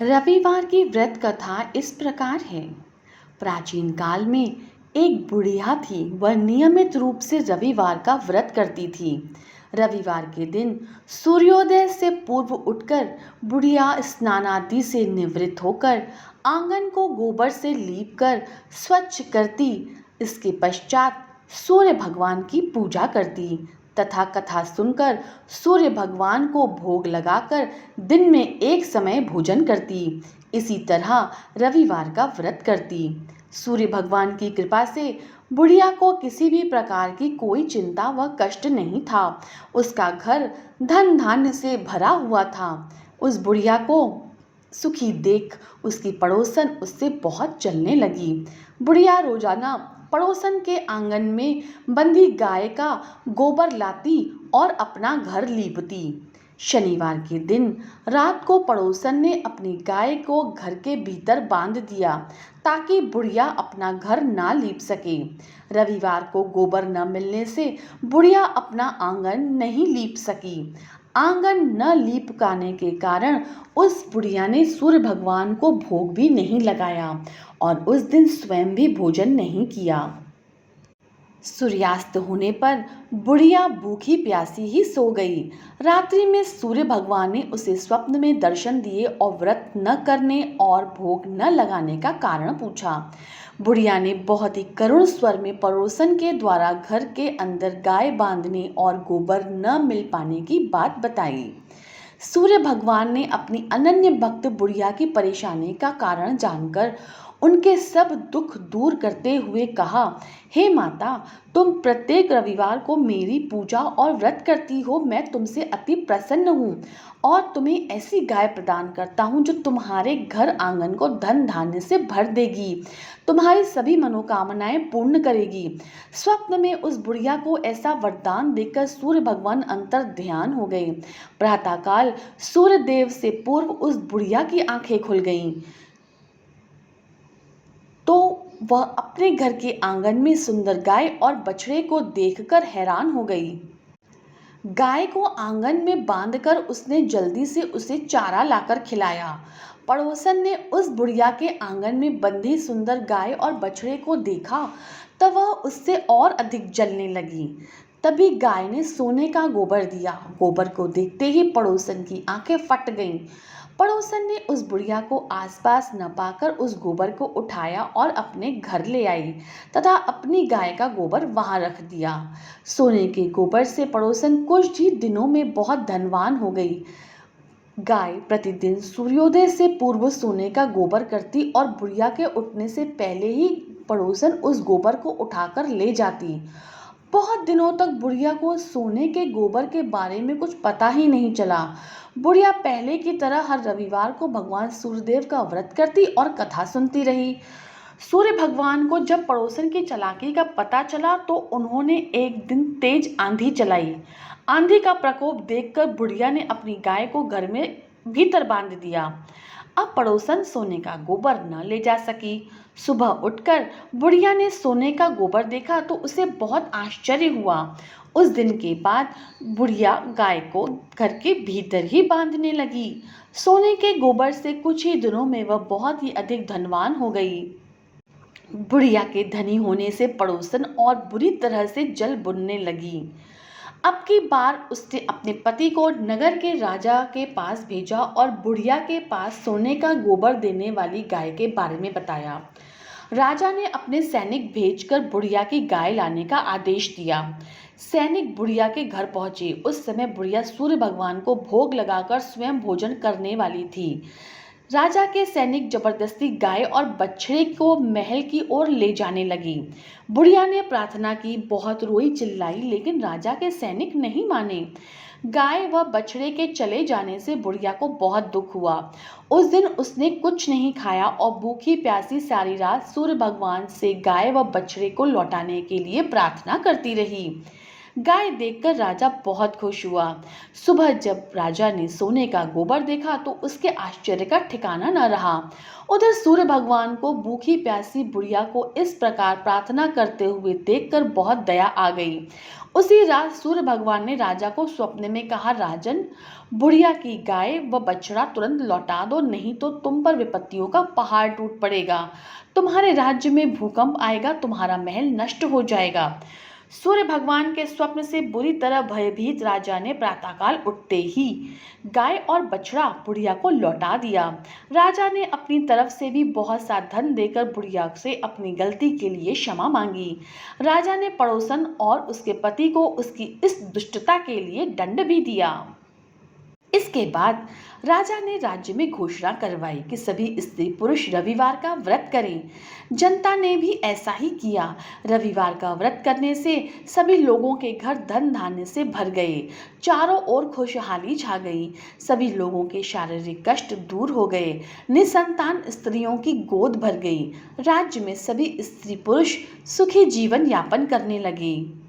रविवार की व्रत कथा इस प्रकार है। प्राचीन काल में एक बुढ़िया थी। वह नियमित रूप से रविवार का व्रत करती थी। रविवार के दिन सूर्योदय से पूर्व उठकर बुढ़िया स्नान आदि से निवृत्त होकर आंगन को गोबर से लीपकर स्वच्छ करती। इसके पश्चात सूर्य भगवान की पूजा करती तथा कथा सुनकर सूर्य भगवान को भोग लगाकर दिन में एक समय भोजन करती। इसी तरह रविवार का व्रत करती। सूर्य भगवान की कृपा से बुढ़िया को किसी भी प्रकार की कोई चिंता व कष्ट नहीं था। उसका घर धन धान्य से भरा हुआ था। उस बुढ़िया को सुखी देख उसकी पड़ोसन उससे बहुत जलने लगी। बुढ़िया रोजाना पड़ोसन के आंगन में बंधी गाय का गोबर लाती और अपना घर लीपती। शनिवार के दिन रात को पड़ोसन ने अपनी गाय को घर के भीतर बांध दिया ताकि बुढ़िया अपना घर ना लीप सके। रविवार को गोबर न मिलने से बुढ़िया अपना आंगन नहीं लीप सकी। आंगन न लीप पाने के कारण उस बुढ़िया ने सूर्य भगवान को भोग भी नहीं लगाया और उस दिन स्वयं भी भोजन नहीं किया। सूर्यास्त होने पर बुढ़िया भूखी प्यासी ही सो गई। रात्रि में सूर्य भगवान ने उसे स्वप्न में दर्शन दिए और व्रत न करने और भोग न लगाने का कारण पूछा। बुढ़िया ने बहुत ही करुण स्वर में पड़ोसन के द्वारा घर के अंदर गाय बांधने और गोबर न मिल पाने की बात बताई। सूर्य भगवान ने अपनी अनन्य भक्त बुढ़िया की परेशानी का कारण जानकर उनके सब दुख दूर करते हुए कहा, हे माता, तुम प्रत्येक रविवार को मेरी पूजा और व्रत करती हो। मैं तुमसे अति प्रसन्न हूँ और तुम्हें ऐसी गाय प्रदान करता हूँ जो तुम्हारे घर आंगन को धन धान्य से भर देगी, तुम्हारी सभी मनोकामनाएं पूर्ण करेगी। स्वप्न में उस बुढ़िया को ऐसा वरदान देखकर सूर्य भगवान अंतर ध्यान हो गए। प्रातःकाल सूर्य देव से पूर्व उस बुढ़िया की आंखें खुल गईं तो वह अपने घर के आंगन में सुंदर गाय और बछड़े को देखकर हैरान हो गई। गाय को आंगन में बांधकर उसने जल्दी से उसे चारा लाकर खिलाया। पड़ोसन ने उस बुढ़िया के आंगन में बंधी सुंदर गाय और बछड़े को देखा तब वह उससे और अधिक जलने लगी। तभी गाय ने सोने का गोबर दिया। गोबर को देखते ही पड़ोसन की आंखें फट गईं। पड़ोसन ने उस बुढ़िया को आसपास न पाकर उस गोबर को उठाया और अपने घर ले आई तथा अपनी गाय का गोबर वहां रख दिया। सोने के गोबर से पड़ोसन कुछ ही दिनों में बहुत धनवान हो गई। गाय प्रतिदिन सूर्योदय से पूर्व सोने का गोबर करती और बुढ़िया के उठने से पहले ही पड़ोसन उस गोबर को उठाकर ले जाती। बहुत दिनों तक बुढ़िया को सोने के गोबर के बारे में कुछ पता ही नहीं चला। बुढ़िया पहले की तरह हर रविवार को भगवान सूर्यदेव का व्रत करती और कथा सुनती रही। सूर्य भगवान को जब पड़ोसन की चालाकी का पता चला तो उन्होंने एक दिन तेज आंधी चलाई। आंधी का प्रकोप देखकर बुढ़िया ने अपनी गाय को घर में भीतर बांध दिया। अब पड़ोसन सोने का गोबर न ले जा सकी। सुबह उठकर बुढ़िया ने सोने का गोबर देखा तो उसे बहुत आश्चर्य हुआ। उस दिन के बाद बुढ़िया गाय को घर के भीतर ही बांधने लगी। सोने के गोबर से कुछ ही दिनों में वह बहुत ही अधिक धनवान हो गई। बुढ़िया के धनी होने से पड़ोसन और बुरी तरह से जल बुनने लगी। अब की बार उसने अपने पति को नगर के राजा के पास भेजा और बुढ़िया के पास सोने का गोबर देने वाली गाय के बारे में बताया। राजा ने अपने सैनिक भेजकर बुढ़िया की गाय लाने का आदेश दिया। सैनिक बुढ़िया के घर पहुंचे। उस समय बुढ़िया सूर्य भगवान को भोग लगाकर स्वयं भोजन करने वाली थी। राजा के सैनिक जबरदस्ती गाय और बछड़े को महल की ओर ले जाने लगी। बुढ़िया ने प्रार्थना की, बहुत रोई चिल्लाई, लेकिन राजा के सैनिक नहीं माने। गाय व बछड़े के चले जाने से बुढ़िया को बहुत दुख हुआ। उस दिन उसने कुछ नहीं खाया और भूखी प्यासी सारी रात सूर्य भगवान से गाय व बछड़े को लौटाने के लिए प्रार्थना करती रही। गाय देखकर राजा बहुत खुश हुआ। सुबह जब राजा ने सोने का गोबर देखा तो उसके आश्चर्य का ठिकाना न रहा। उधर सूर्य भगवान को भूखी प्यासी बुढ़िया को इस प्रकार प्रार्थना करते हुए देखकर बहुत दया आ गई। उसी रात सूर्य भगवान ने राजा को स्वप्न में कहा, राजन, बुढ़िया की गाय व बछड़ा तुरंत लौटा दो, नहीं तो तुम पर विपत्तियों का पहाड़ टूट पड़ेगा। तुम्हारे राज्य में भूकंप आएगा, तुम्हारा महल नष्ट हो जाएगा। सूर्य भगवान के स्वप्न से बुरी तरह भयभीत राजा ने प्रातःकाल उठते ही गाय और बछड़ा बुढ़िया को लौटा दिया। राजा ने अपनी तरफ से भी बहुत सा धन देकर बुढ़िया से अपनी गलती के लिए क्षमा मांगी। राजा ने पड़ोसन और उसके पति को उसकी इस दुष्टता के लिए दंड भी दिया। इसके बाद राजा ने राज्य में घोषणा करवाई कि सभी स्त्री पुरुष रविवार का व्रत करें। जनता ने भी ऐसा ही किया। रविवार का व्रत करने से सभी लोगों के घर धन धान्य से भर गए। चारों ओर खुशहाली छा गई। सभी लोगों के शारीरिक कष्ट दूर हो गए। निसंतान स्त्रियों की गोद भर गई। राज्य में सभी स्त्री पुरुष सुखी जीवन यापन करने लगे।